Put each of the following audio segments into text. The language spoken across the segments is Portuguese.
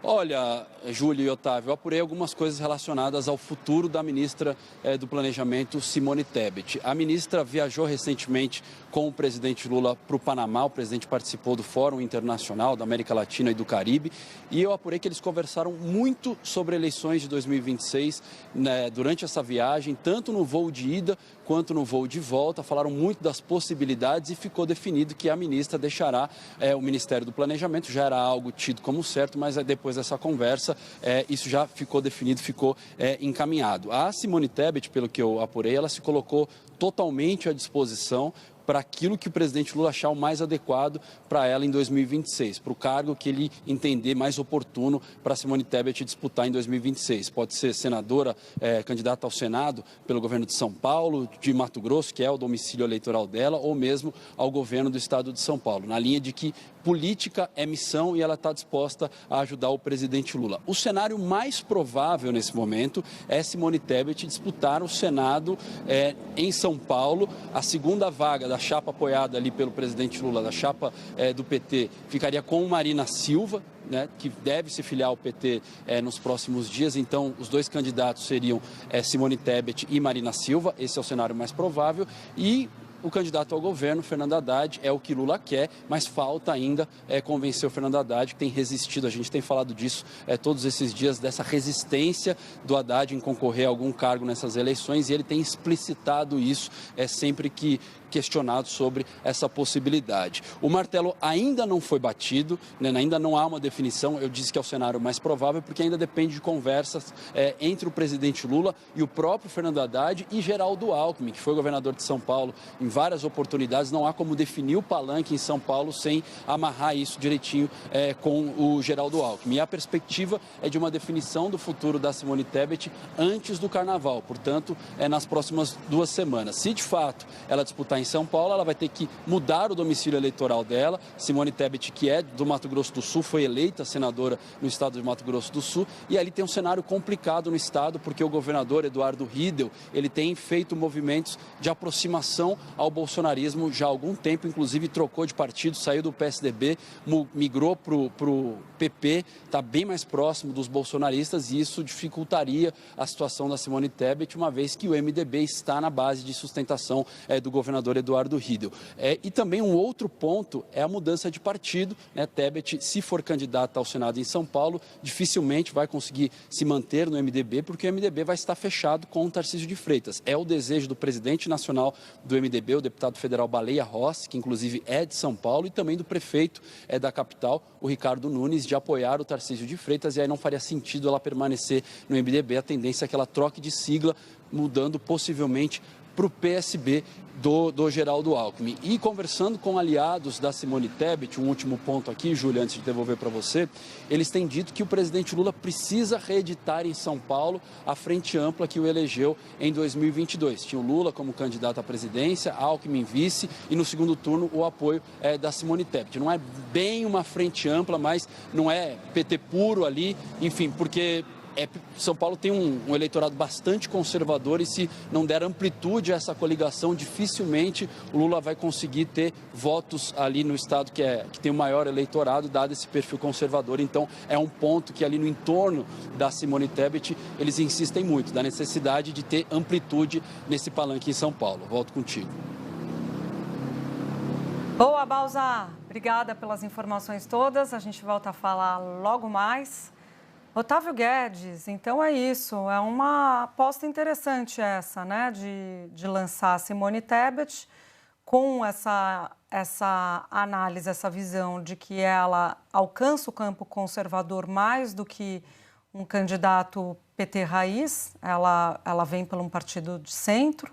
Olha, Júlio e Otávio, eu apurei algumas coisas relacionadas ao futuro da ministra do Planejamento, Simone Tebet. A ministra viajou recentemente com o presidente Lula para o Panamá. O presidente participou do Fórum Internacional da América Latina e do Caribe. E eu apurei que eles conversaram muito sobre eleições de 2026 durante essa viagem, tanto no voo de ida quanto no voo de volta. Falaram muito das possibilidades e ficou definido que a ministra deixará o Ministério do Planejamento. Já era algo tido como certo, mas depois dessa conversa, isso já ficou definido, ficou encaminhado. A Simone Tebet, pelo que eu apurei, ela se colocou totalmente à disposição para aquilo que o presidente Lula achar o mais adequado para ela em 2026, para o cargo que ele entender mais oportuno para Simone Tebet disputar em 2026. Pode ser senadora, candidata ao Senado pelo governo de São Paulo, de Mato Grosso, que é o domicílio eleitoral dela, ou mesmo ao governo do estado de São Paulo, na linha de que política é missão e ela está disposta a ajudar o presidente Lula. O cenário mais provável nesse momento é Simone Tebet disputar o Senado em São Paulo. A segunda vaga da chapa apoiada ali pelo presidente Lula, da chapa do PT, ficaria com Marina Silva, que deve se filiar ao PT nos próximos dias. Então, os dois candidatos seriam Simone Tebet e Marina Silva. Esse é o cenário mais provável. E o candidato ao governo, Fernando Haddad, é o que Lula quer, mas falta ainda convencer o Fernando Haddad, que tem resistido. A gente tem falado disso todos esses dias, dessa resistência do Haddad em concorrer a algum cargo nessas eleições, e ele tem explicitado isso sempre que questionado sobre essa possibilidade. O martelo ainda não foi batido, ainda não há uma definição. Eu disse que é o cenário mais provável, porque ainda depende de conversas entre o presidente Lula e o próprio Fernando Haddad e Geraldo Alckmin, que foi governador de São Paulo em várias oportunidades. Não há como definir o palanque em São Paulo sem amarrar isso direitinho com o Geraldo Alckmin. E a perspectiva é de uma definição do futuro da Simone Tebet antes do Carnaval, portanto, nas próximas 2 semanas. Se de fato ela disputar em São Paulo, ela vai ter que mudar o domicílio eleitoral dela. Simone Tebet, que é do Mato Grosso do Sul, foi eleita senadora no estado de Mato Grosso do Sul, e ali tem um cenário complicado no estado, porque o governador Eduardo Riedel, ele tem feito movimentos de aproximação ao bolsonarismo já há algum tempo, inclusive trocou de partido, saiu do PSDB, migrou para o PP, está bem mais próximo dos bolsonaristas, e isso dificultaria a situação da Simone Tebet, uma vez que o MDB está na base de sustentação do governador Eduardo Riedel. E também um outro ponto é a mudança de partido. Tebet, se for candidata ao Senado em São Paulo, dificilmente vai conseguir se manter no MDB, porque o MDB vai estar fechado com o Tarcísio de Freitas. É o desejo do presidente nacional do MDB, o deputado federal Baleia Rossi, que inclusive é de São Paulo, e também do prefeito da capital, o Ricardo Nunes, de apoiar o Tarcísio de Freitas, e aí não faria sentido ela permanecer no MDB. A tendência é que ela troque de sigla, mudando possivelmente para o PSB do Geraldo Alckmin. E conversando com aliados da Simone Tebet, um último ponto aqui, Júlia, antes de devolver para você, eles têm dito que o presidente Lula precisa reeditar em São Paulo a frente ampla que o elegeu em 2022. Tinha o Lula como candidato à presidência, Alckmin vice, e no segundo turno o apoio da Simone Tebet. Não é bem uma frente ampla, mas não é PT puro ali, enfim, porque São Paulo tem um eleitorado bastante conservador, e se não der amplitude a essa coligação, dificilmente o Lula vai conseguir ter votos ali no estado que tem o maior eleitorado, dado esse perfil conservador. Então, é um ponto que ali no entorno da Simone Tebet, eles insistem muito, da necessidade de ter amplitude nesse palanque em São Paulo. Volto contigo. Boa, Balza. Obrigada pelas informações todas. A gente volta a falar logo mais. Otávio Guedes, então é isso, é uma aposta interessante essa, de lançar a Simone Tebet com essa análise, essa visão de que ela alcança o campo conservador mais do que um candidato PT raiz. Ela vem por um partido de centro,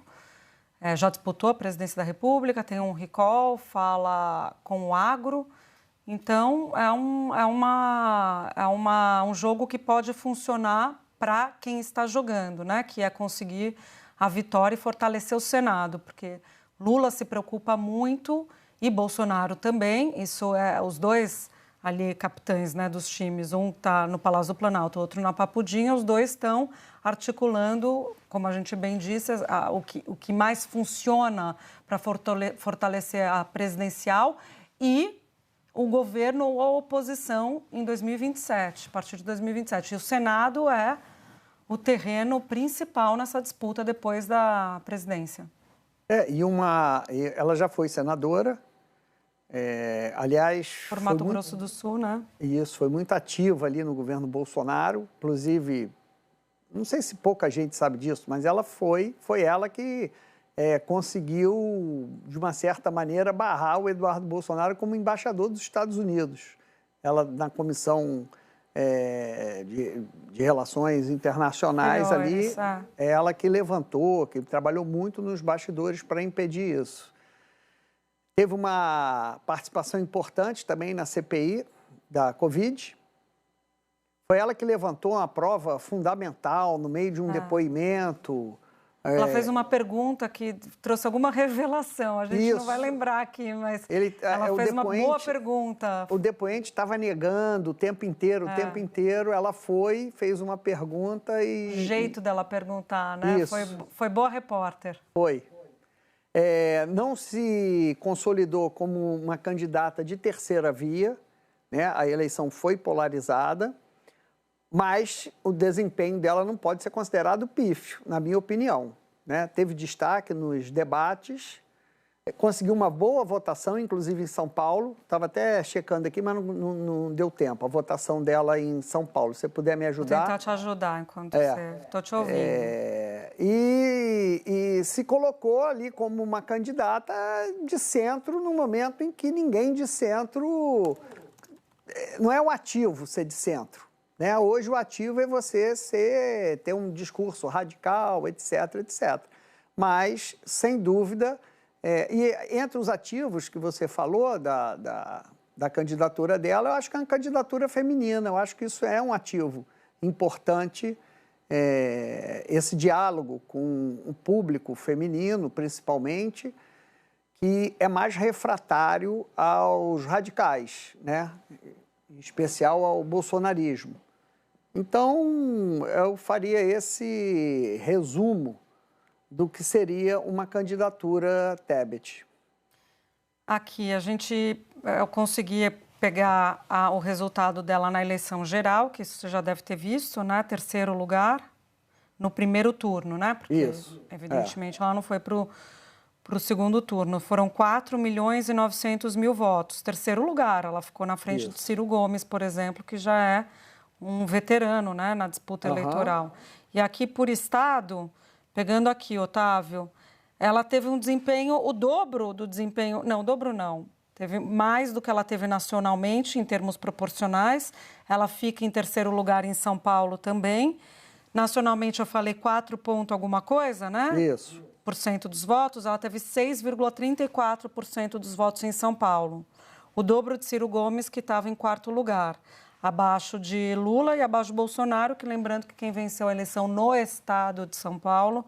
já disputou a presidência da República, tem um recall, fala com o agro. Então, é um jogo que pode funcionar para quem está jogando, que é conseguir a vitória e fortalecer o Senado, porque Lula se preocupa muito e Bolsonaro também. Isso é os dois ali capitães dos times, um está no Palácio do Planalto, outro na Papudinha, os dois estão articulando, como a gente bem disse, o que mais funciona para fortalecer a presidencial e o governo ou a oposição em 2027, a partir de 2027. E o Senado é o terreno principal nessa disputa depois da presidência. Ela já foi senadora, aliás... Por Mato Grosso do Sul, né? Isso, foi muito ativa ali no governo Bolsonaro, inclusive, não sei se pouca gente sabe disso, mas ela foi ela que conseguiu, de uma certa maneira, barrar o Eduardo Bolsonaro como embaixador dos Estados Unidos. Ela, na comissão de relações internacionais ali, é ela que levantou, que trabalhou muito nos bastidores para impedir isso. Teve uma participação importante também na CPI da Covid. Foi ela que levantou uma prova fundamental no meio de um depoimento. Ela fez uma pergunta que trouxe alguma revelação. A gente não vai lembrar aqui, mas ela fez uma boa pergunta. O depoente estava negando o tempo inteiro, Ela fez uma pergunta e... O jeito dela perguntar, né? Isso. Foi boa repórter. Foi. Não se consolidou como uma candidata de terceira via, né? A eleição foi polarizada, mas o desempenho dela não pode ser considerado pífio, na minha opinião, né? Teve destaque nos debates, conseguiu uma boa votação, inclusive em São Paulo. Estava até checando aqui, mas não deu tempo. A votação dela em São Paulo. Se você puder me ajudar... Vou tentar te ajudar enquanto você... Estou te ouvindo. E se colocou ali como uma candidata de centro no momento em que ninguém de centro... Não é o ativo ser de centro, né? Hoje o ativo é você ter um discurso radical, etc, etc. Mas, sem dúvida... e entre os ativos que você falou da candidatura dela, eu acho que é uma candidatura feminina. Eu acho que isso é um ativo importante, esse diálogo com o público feminino, principalmente, que é mais refratário aos radicais, né? Em especial ao bolsonarismo. Então, eu faria esse resumo do que seria uma candidatura Tebet. Aqui, eu consegui pegar o resultado dela na eleição geral, que isso você já deve ter visto, né? Terceiro lugar no primeiro turno, né? Porque, isso. Evidentemente, ela não foi para o segundo turno. Foram 4.900.000 votos. Terceiro lugar, ela ficou na frente de Ciro Gomes, por exemplo, que já é um veterano, né? Na disputa eleitoral. E aqui, por estado... Pegando aqui, Otávio, ela teve um desempenho, o dobro do desempenho... Não, o dobro não. Teve mais do que ela teve nacionalmente, em termos proporcionais. Ela fica em terceiro lugar em São Paulo também. Nacionalmente, eu falei 4 ponto alguma coisa, né? Isso. Por cento dos votos. Ela teve 6,34% dos votos em São Paulo. O dobro de Ciro Gomes, que estava em quarto lugar. Abaixo de Lula e abaixo de Bolsonaro, que lembrando que quem venceu a eleição no estado de São Paulo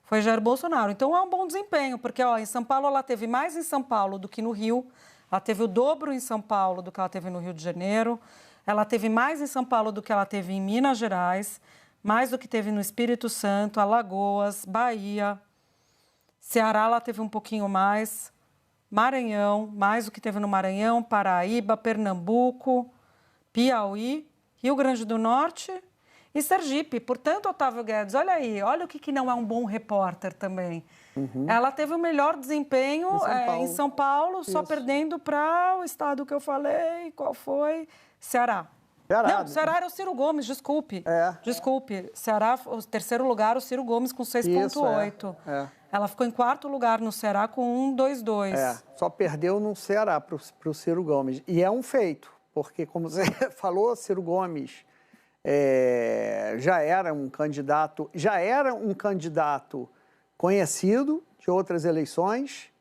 foi Jair Bolsonaro. Então, é um bom desempenho, porque em São Paulo ela teve mais em São Paulo do que no Rio, ela teve o dobro em São Paulo do que ela teve no Rio de Janeiro, ela teve mais em São Paulo do que ela teve em Minas Gerais, mais do que teve no Espírito Santo, Alagoas, Bahia, Ceará ela teve um pouquinho mais, Maranhão, mais do que teve no Maranhão, Paraíba, Pernambuco... Piauí, Rio Grande do Norte e Sergipe. Portanto, Otávio Guedes, olha aí, olha o que não é um bom repórter também. Ela teve o melhor desempenho em São Paulo, só perdendo para o estado que eu falei, qual foi? Ceará. Não, Ceará era o Ciro Gomes, desculpe. Desculpe, Ceará, o terceiro lugar, o Ciro Gomes com 6,8. Ela ficou em quarto lugar no Ceará com 1,22. Só perdeu no Ceará para o Ciro Gomes. E é um feito. Porque, como você falou, Ciro Gomes já era um candidato conhecido de outras eleições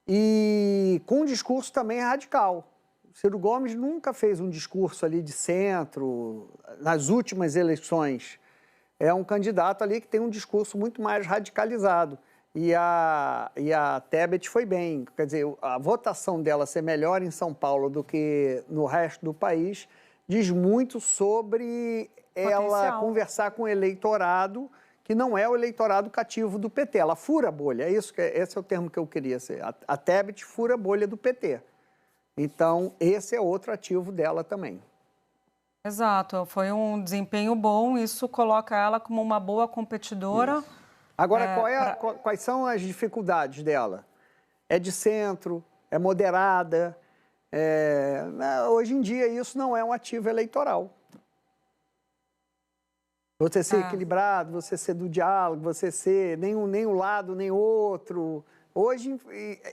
e com um discurso também radical. Ciro Gomes nunca fez um discurso ali de centro, nas últimas eleições. É um candidato ali que tem um discurso muito mais radicalizado. E a Tebet foi bem. Quer dizer, a votação dela ser melhor em São Paulo do que no resto do país diz muito sobre ela conversar com o eleitorado que não é o eleitorado cativo do PT. Ela fura a bolha, esse é o termo que eu queria ser. A Tebet fura a bolha do PT. Então, esse é outro ativo dela também. Exato, foi um desempenho bom, isso coloca ela como uma boa competidora. Isso. Agora, quais são as dificuldades dela? É de centro, é moderada. Hoje em dia, isso não é um ativo eleitoral. Você ser equilibrado, você ser do diálogo, você ser nem um lado nem outro. Hoje,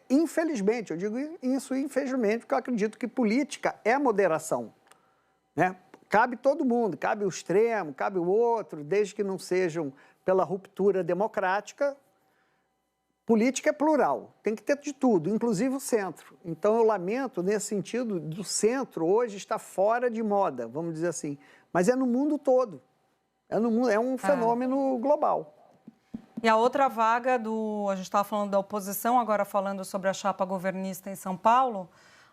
infelizmente, eu digo isso infelizmente, porque eu acredito que política é moderação, né? Cabe todo mundo, cabe o extremo, cabe o outro, desde que não sejam pela ruptura democrática. Política é plural, tem que ter de tudo, inclusive o centro. Então, eu lamento, nesse sentido, do centro hoje está fora de moda, vamos dizer assim. Mas é no mundo todo, é um fenômeno global. E a outra vaga a gente estava falando da oposição, agora falando sobre a chapa governista em São Paulo.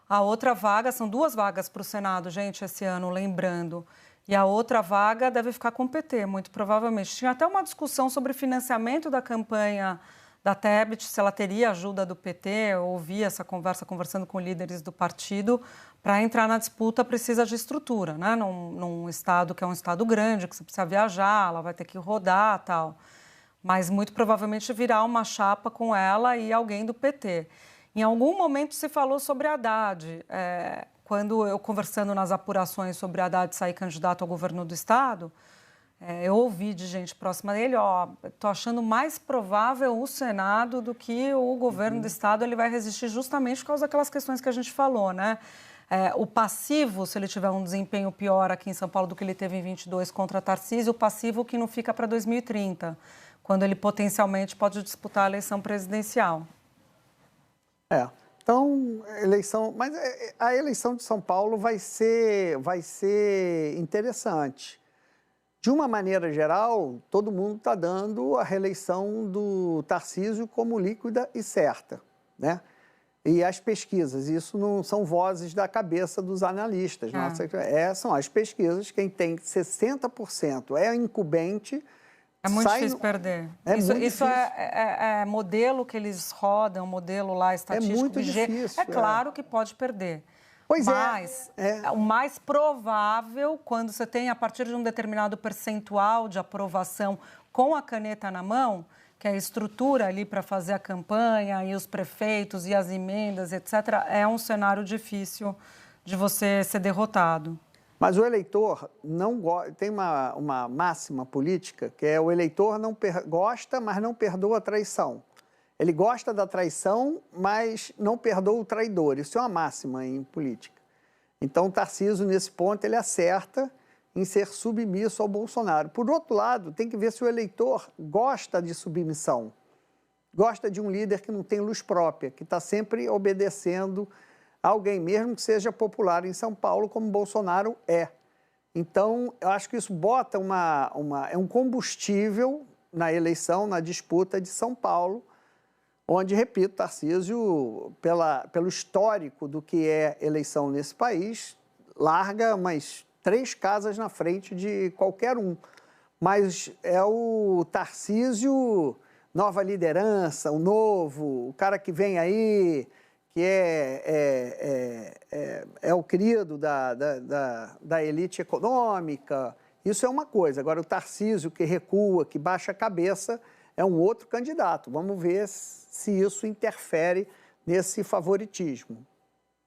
A outra vaga, são 2 vagas para o Senado, gente, esse ano, lembrando. E a outra vaga deve ficar com o PT, muito provavelmente. Tinha até uma discussão sobre financiamento da campanha da Tebet, se ela teria ajuda do PT. Eu ouvi essa conversa, conversando com líderes do partido. Para entrar na disputa, precisa de estrutura, né? Num estado que é um estado grande, que você precisa viajar, ela vai ter que rodar e tal. Mas muito provavelmente virá uma chapa com ela e alguém do PT. Em algum momento se falou sobre Haddad. Quando eu conversando nas apurações sobre Haddad sair candidato ao governo do estado, eu ouvi de gente próxima dele, estou achando mais provável o Senado do que o governo do estado. Ele vai resistir justamente por causa daquelas questões que a gente falou, né? O passivo, se ele tiver um desempenho pior aqui em São Paulo do que ele teve em 22 contra Tarcísio, o passivo que não fica para 2030, quando ele potencialmente pode disputar a eleição presidencial. Então, mas a eleição de São Paulo vai ser interessante. De uma maneira geral, todo mundo está dando a reeleição do Tarcísio como líquida e certa, né? E as pesquisas, isso não são vozes da cabeça dos analistas. São as pesquisas, quem tem 60% é incumbente. É muito difícil perder. Isso é modelo que eles rodam, modelo lá estatístico. É muito difícil. É claro que pode perder. Pois mas o mais provável, quando você tem a partir de um determinado percentual de aprovação com a caneta na mão, que é a estrutura ali para fazer a campanha, e os prefeitos, e as emendas, etc., é um cenário difícil de você ser derrotado. Mas o eleitor não tem uma máxima política, que é o eleitor não gosta, mas não perdoa a traição. Ele gosta da traição, mas não perdoa o traidor. Isso é uma máxima em política. Então, o Tarcísio, nesse ponto, ele acerta em ser submisso ao Bolsonaro. Por outro lado, tem que ver se o eleitor gosta de submissão. Gosta de um líder que não tem luz própria, que está sempre obedecendo alguém, mesmo que seja popular em São Paulo, como Bolsonaro é. Então, eu acho que isso bota é um combustível na eleição, na disputa de São Paulo, onde, repito, Tarcísio, pelo histórico do que é eleição nesse país, larga umas 3 casas na frente de qualquer um. Mas é o Tarcísio, nova liderança, o novo, o cara que vem aí, que é o querido da elite econômica. Isso é uma coisa. Agora, o Tarcísio que recua, que baixa a cabeça, é um outro candidato. Vamos ver se isso interfere nesse favoritismo.